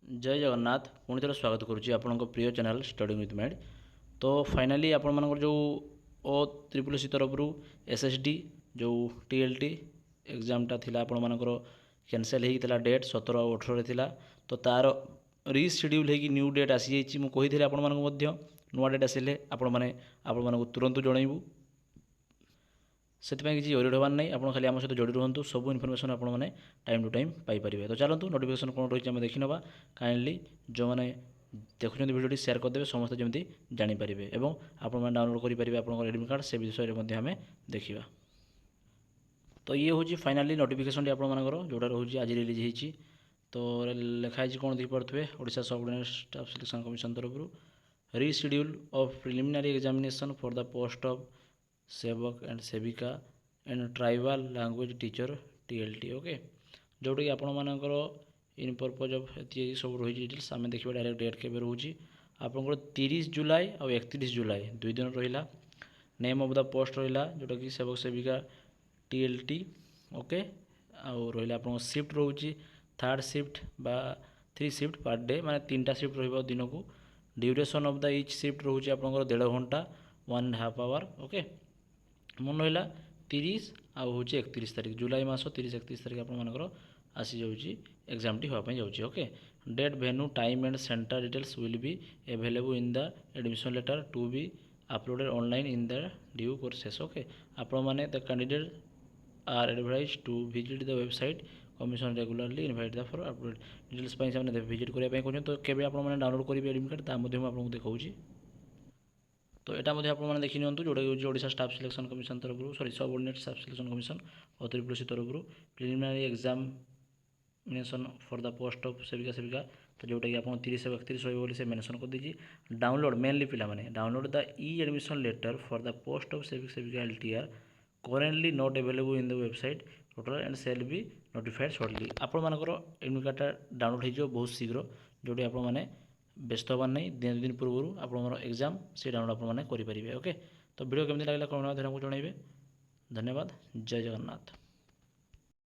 जय जगन्नाथ पुणी थे स्वागत करुच्ची आपण प्रिय चैनल स्टडी विथ मैड। तो फाइनाली आपण जो ओ त्रिपुल सी तरफ एसएसडी जो टीएलटी एग्जामटा थिला आपण मानकर कैंसल होता डेट 17 और 18 थिला। तो तार रिशेड्यूल होगी न्यू डेट आसी जाइए। मुझे कही आपण नुआ डेट आसिले आपण तुरंत जनइबू। से किसी जरूरी होबार नहीं, आप खाली आम सहित जोड़ी रुहतु। सब इनफर्मेशन आपने टाइम टू टाइम पाइपर। तो चलते नोटिफिकेशन कौन रही है देखी ना। काइंडली जो मैंने देखुं भिडियो सेयार करदे समस्त जमी जानीपारे और आपने डाउनलोड करेंगे आप एडमिट कार्ड से विषय में आम देखा। तो ये हूँ फाइनाली नोटिफिकेशन आपर जोटा रोचे आज रिलीज होती। तो लिखाई कौन देखिपे Odisha subordinate staff selection commission तरफ reschedule of preliminary examination for the post of sevak and sevika and tribal language teacher TLT. Okay, जोटा कि आपण मानकर इन पर्पज ऑफ ये सब रही डिटेल्स आम देखा डायरेक्ट डेट के रोचे आपंकर 30 जुलाई और 31 जुलाई 2 दिन रहा। नेम ऑफ द पोस्ट रहा जोटा कि सेवक सेविका टीएलटी। ओके, आउ रहा आप शिफ्ट रोचे 3rd शिफ्ट बा 3 शिफ्ट पर डे माने 3टा शिफ्ट रही दिन को। Duration of the each shift रोचे आप 1.5 घंटा 1.5 आवर। ओके, मन रहा 30 आउ हूँ 31 तारीख जुलाई मास 30-31 तारीख आपर आसी जाऊँगी एग्जाम टी होगापी जाऊँगी। Okay, date venue time and centre details will be available in the admission letter to be uploaded online in the due courses. Okay, आपण मैंने the candidate are advise to visit the website commission regularly invite the for upload details से visit करने कहते। तो केवे आपने download करेंगे admit card आपको देखा। तो यहाँ आपने देखी नि जोटा कि ओडिशा स्टाफ सिलेक्शन कमिशन तरफ sorry subordinate staff selection commission और त्रिपुल सी तरफ preliminary examination for the post of सेविका सेविका। तो जोटा कि आप 30 और 31 रही से मेंशन कर दीजिए। डाउनलोड मेनली पिला माने download the e admission letter for the post of sevak sevika LTR currently not available in the website total and shall be notified shortly. आपण मानकर एडमिट कार्डटा डाउनलोड हो बहुत शीघ्र जोटी आपने व्यस्त हबार नहीं। दिन पूर्व आप एग्जाम से डाउनलोड आपने करेंगे। ओके, तो वीडियो केमती लगे कमेंट माध्यम जनइबे। धन्यवाद। जय जगन्नाथ।